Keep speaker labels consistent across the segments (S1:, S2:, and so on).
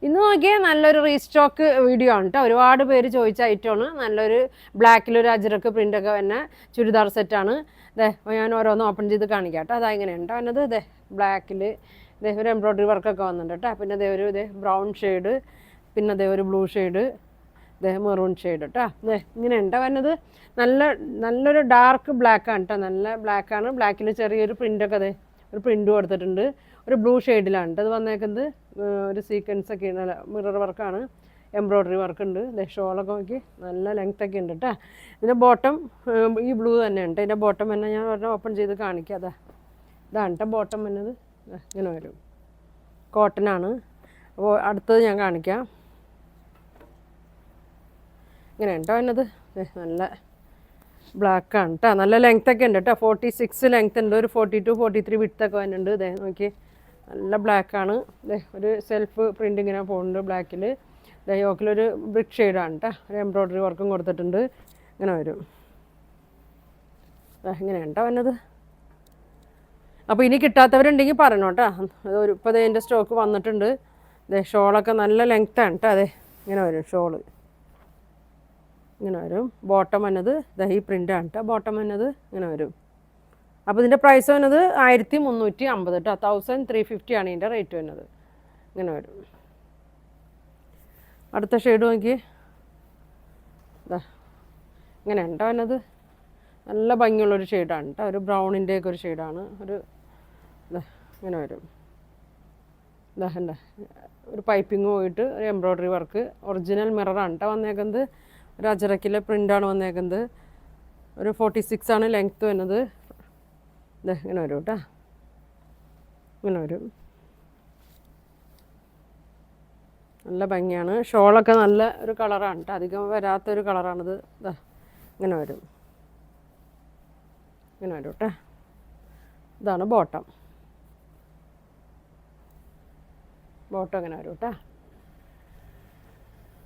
S1: ഇന്ന് നോക്കിയാൽ നല്ലൊരു റീസ്റ്റോക്ക് വീഡിയോ ആണ് കേട്ടോ. ഒരുപാട് പേര് ചോദിച്ച ഐറ്റമാണ്. നല്ലൊരു ബ്ലാക്കിലൊരു അജ്രക്ക് പ്രിൻ്റൊക്കെ തന്നെ ചുരിദാർ സെറ്റാണ്. ഞാൻ ഓരോന്ന് ഓപ്പൺ ചെയ്ത് കാണിക്കാം കേട്ടോ. അതാ ഇങ്ങനെയുണ്ട് അവനത്. ബ്ലാക്കിൽ ഒരു എംബ്രോയ്ഡറി വർക്കൊക്കെ വന്നിട്ടുണ്ട് കേട്ടോ. പിന്നെ ഒരു ബ്രൗൺ ഷെയ്ഡ്, പിന്നെ ഒരു ബ്ലൂ ഷെയ്ഡ്, മെറൂൺ ഷെയ്ഡ് കേട്ടോ. ഇങ്ങനെയുണ്ട് വരുന്നത്. നല്ലൊരു ഡാർക്ക് ബ്ലാക്കാണ് കേട്ടോ. നല്ല ബ്ലാക്കാണ്. ബ്ലാക്കിൽ ചെറിയൊരു പ്രിൻ്റൊക്കെ ഒരു പ്രിൻ്റ് കൊടുത്തിട്ടുണ്ട്. ഒരു ബ്ലൂ ഷെയ്ഡിലാണ് അത് വന്നേക്കുന്നത്. ഒരു സീക്വൻസ് ഒക്കെ നല്ല മിറർ വർക്കാണ്, എംബ്രോയ്ഡറി വർക്ക് ഉണ്ട്. ഷോളൊക്കെ നോക്കി നല്ല ലെങ്ത് ഒക്കെ ഉണ്ട് കേട്ടോ. ഇതിൻ്റെ ബോട്ടം ഈ ബ്ലൂ തന്നെ ഉണ്ട്. ഇതിൻ്റെ ബോട്ടം തന്നെ ഞാൻ ഒരെണ്ണം ഓപ്പൺ ചെയ്ത് കാണിക്കാം. ഇതാണ് കേട്ടോ ബോട്ടം വന്നത്. ഇങ്ങനെ വരും, കോട്ടനാണ്. അപ്പോൾ അടുത്തത് ഞാൻ കാണിക്കാം. ഇങ്ങനെ ഉണ്ടോ എന്നത് നല്ല ബ്ലാക്കാണ് കേട്ടോ. നല്ല ലെങ്ത്തൊക്കെ ഉണ്ട് കേട്ടോ. 46 ലെങ്ത് ഉണ്ട്. ഒരു 42 43 വിട്ത്തൊക്കെ വരുന്നുണ്ട്. നോക്കി നല്ല ബ്ലാക്കാണ്. ഒരു സെൽഫ് പ്രിൻ്റ് ഇങ്ങനെ പോകുന്നുണ്ട് ബ്ലാക്കിൽ. യോക്കിലൊരു ബ്രിക്ക് ഷെയ്ഡാണ് കേട്ടോ. ഒരു എംബ്രോയ്ഡറി വർക്കും കൊടുത്തിട്ടുണ്ട്. ഇങ്ങനെ വരും. ഇങ്ങനെ ഉണ്ടോ വന്നത്. അപ്പോൾ ഇനി കിട്ടാത്തവരുണ്ടെങ്കിൽ പറയണം കേട്ടോ. ഇപ്പോൾ ഇതിൻ്റെ സ്റ്റോക്ക് വന്നിട്ടുണ്ട്. ഷോളൊക്കെ നല്ല ലെങ്ത്താണ് കേട്ടോ. ഇങ്ങനെ വരും ഷോള്. ഇങ്ങനെ വരും. ബോട്ടം വന്നത് ഈ പ്രിൻ്റാണ് കേട്ടോ. ബോട്ടം വന്നത് ഇങ്ങനെ വരും. അപ്പോൾ ഇതിൻ്റെ പ്രൈസ് വന്നത് 1350 കേട്ടോ. 1350 ആണ് ഇതിൻ്റെ റേറ്റ് വരുന്നത്. ഇങ്ങനെ വരും. അടുത്ത ഷെയ്ഡ് നോക്കി. ഇങ്ങനെ ഉണ്ടോ വന്നത്. നല്ല ഭംഗിയുള്ളൊരു ഷെയ്ഡാണ് കേട്ടോ. ഒരു ബ്രൗണിൻ്റെയൊക്കെ ഒരു ഷെയ്ഡാണ്. ഇങ്ങനെ വരും. എന്താ ഒരു പൈപ്പിങ് പോയിട്ട് ഒരു എംബ്രോയ്ഡറി വർക്ക്. ഒറിജിനൽ മിററാണ് കേട്ടോ വന്നേക്കുന്നത്. ഒരു അജറക്കിലെ പ്രിൻ്റാണ് വന്നേക്കുന്നത്. ഒരു 46 ആണ് ലെങ്ത്ത് വരുന്നത്. ഇങ്ങനെ വരും കേട്ടോ. ഇങ്ങനെ വരും. നല്ല ഭംഗിയാണ്. ഷോളൊക്കെ നല്ല ഒരു കളറാണ് കേട്ടോ. അധികം വരാത്തൊരു കളറാണിത്. ഇങ്ങനെ വരും. ഇങ്ങനെ വരും കേട്ടോ. ഇതാണ് ബോട്ടം. ബോട്ടം ഇങ്ങനെ വരും കേട്ടോ.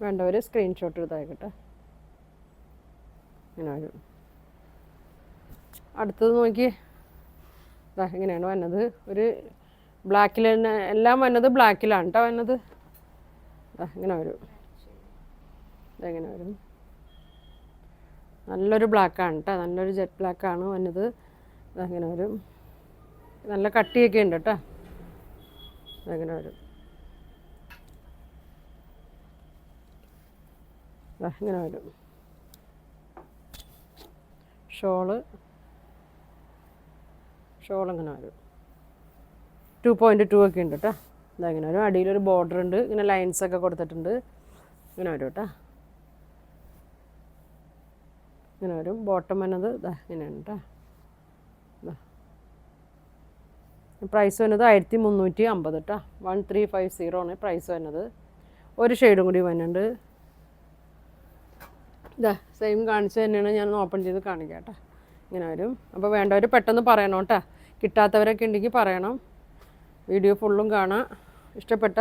S1: വേണ്ടവർ സ്ക്രീൻഷോട്ട് എടുത്തായിക്കട്ടെ. ഇങ്ങനെ വരും. അടുത്തത് നോക്കി. ഇങ്ങനെയാണ് വന്നത്. ഒരു ബ്ലാക്കിൽ തന്നെ എല്ലാം വന്നത് ബ്ലാക്കിലാണ് കേട്ടോ വന്നത്. ഇങ്ങനെ വരും. ഇതെങ്ങനെ വരും. നല്ലൊരു ബ്ലാക്കാണ് കേട്ടോ. നല്ലൊരു ജെറ്റ് ബ്ലാക്കാണ് വന്നത്. ഇങ്ങനെ വരും. നല്ല കട്ടിയൊക്കെ ഉണ്ട് കേട്ടോ. ഇങ്ങനെ വരും. ഇങ്ങനെ വരും. ഷോളിങ്ങനെ വരും. 2.2 ഒക്കെ ഉണ്ട് കേട്ടോ. ഇങ്ങനെ വരും. അടിയിലൊരു ബോർഡർ ഉണ്ട്. ഇങ്ങനെ ലൈൻസൊക്കെ കൊടുത്തിട്ടുണ്ട്. ഇങ്ങനെ വരും കേട്ടോ. ഇങ്ങനെ വരും. ബോട്ടം വന്നത് ഇങ്ങനെയാണ് കേട്ടോ. പ്രൈസ് വരുന്നത് 1350 കേട്ടോ. 1350 ആണ് പ്രൈസ് വരുന്നത്. ഒരു ഷെയ്ഡും കൂടി വരുന്നുണ്ട്. സെയിം കാണിച്ചു തന്നെയാണ്. ഞാൻ ഓപ്പൺ ചെയ്ത് കാണിക്കാം കേട്ടോ. ഇങ്ങനെ വരും. അപ്പോൾ വേണ്ടവർ പെട്ടെന്ന് പറയണം കേട്ടോ. കിട്ടാത്തവരൊക്കെ ഉണ്ടെങ്കിൽ പറയണം. വീഡിയോ ഫുള്ളും കാണാം. ഇഷ്ടപ്പെട്ട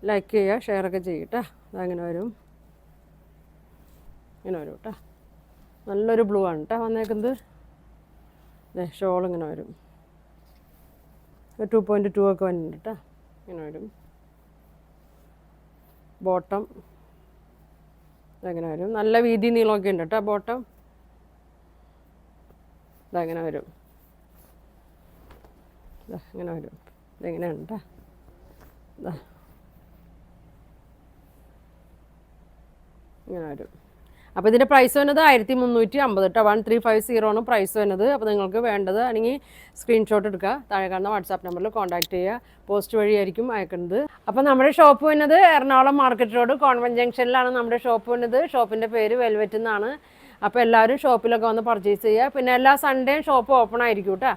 S1: ലൈക്ക് ചെയ്യുക, ഷെയറൊക്കെ ചെയ്യട്ടോ. അതങ്ങനെ വരും. ഇങ്ങനെ വരും കേട്ടോ. നല്ലൊരു ബ്ലൂ ആണ് കേട്ടോ വന്നേക്കുന്നത്. ഷോൾ ഇങ്ങനെ വരും. 2.2 ഒക്കെ വരുന്നുണ്ട് കേട്ടോ. ഇങ്ങനെ വരും. ബോട്ടം ഇതെങ്ങനെ വരും. നല്ല വീതി നീളമൊക്കെ ഉണ്ട് കേട്ടോ ബോട്ടം. ഇതെങ്ങനെ വരും. ഇങ്ങനെ വരും. ഇതെങ്ങനെയാണ് കേട്ടോ. ഇങ്ങനെ വരും. അപ്പോൾ ഇതിൻ്റെ പ്രൈസ് വരുന്നത് 1350 കേട്ടോ. 1350 ആണ് പ്രൈസ് വരുന്നത്. അപ്പോൾ നിങ്ങൾക്ക് വേണ്ടത് ആണെങ്കിൽ സ്ക്രീൻഷോട്ട് എടുക്കുക. താഴെ കാണുന്ന വാട്സാപ്പ് നമ്പറിൽ കോൺടാക്ട് ചെയ്യുക. പോസ്റ്റ് വഴിയായിരിക്കും അയക്കുന്നത്. അപ്പോൾ നമ്മുടെ ഷോപ്പ് വരുന്നത് എറണാകുളം മാർക്കറ്റ് റോഡ് കോൺവെൻറ്റ് ജംഗ്ഷനിലാണ് നമ്മുടെ ഷോപ്പ് വരുന്നത്. ഷോപ്പിൻ്റെ പേര് വെൽവെറ്റ് എന്നാണ്. അപ്പോൾ എല്ലാവരും ഷോപ്പിലൊക്കെ വന്ന് പർച്ചേസ് ചെയ്യുക. പിന്നെ എല്ലാ സൺഡേയും ഷോപ്പ് ഓപ്പൺ ആയിരിക്കും കേട്ടോ.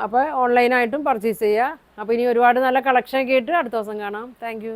S1: അപ്പോൾ ഓൺലൈനായിട്ടും പർച്ചേസ് ചെയ്യുക. അപ്പോൾ ഇനി ഒരുപാട് നല്ല കളക്ഷനൊക്കെ ആയിട്ട് അടുത്ത ദിവസം കാണാം. താങ്ക്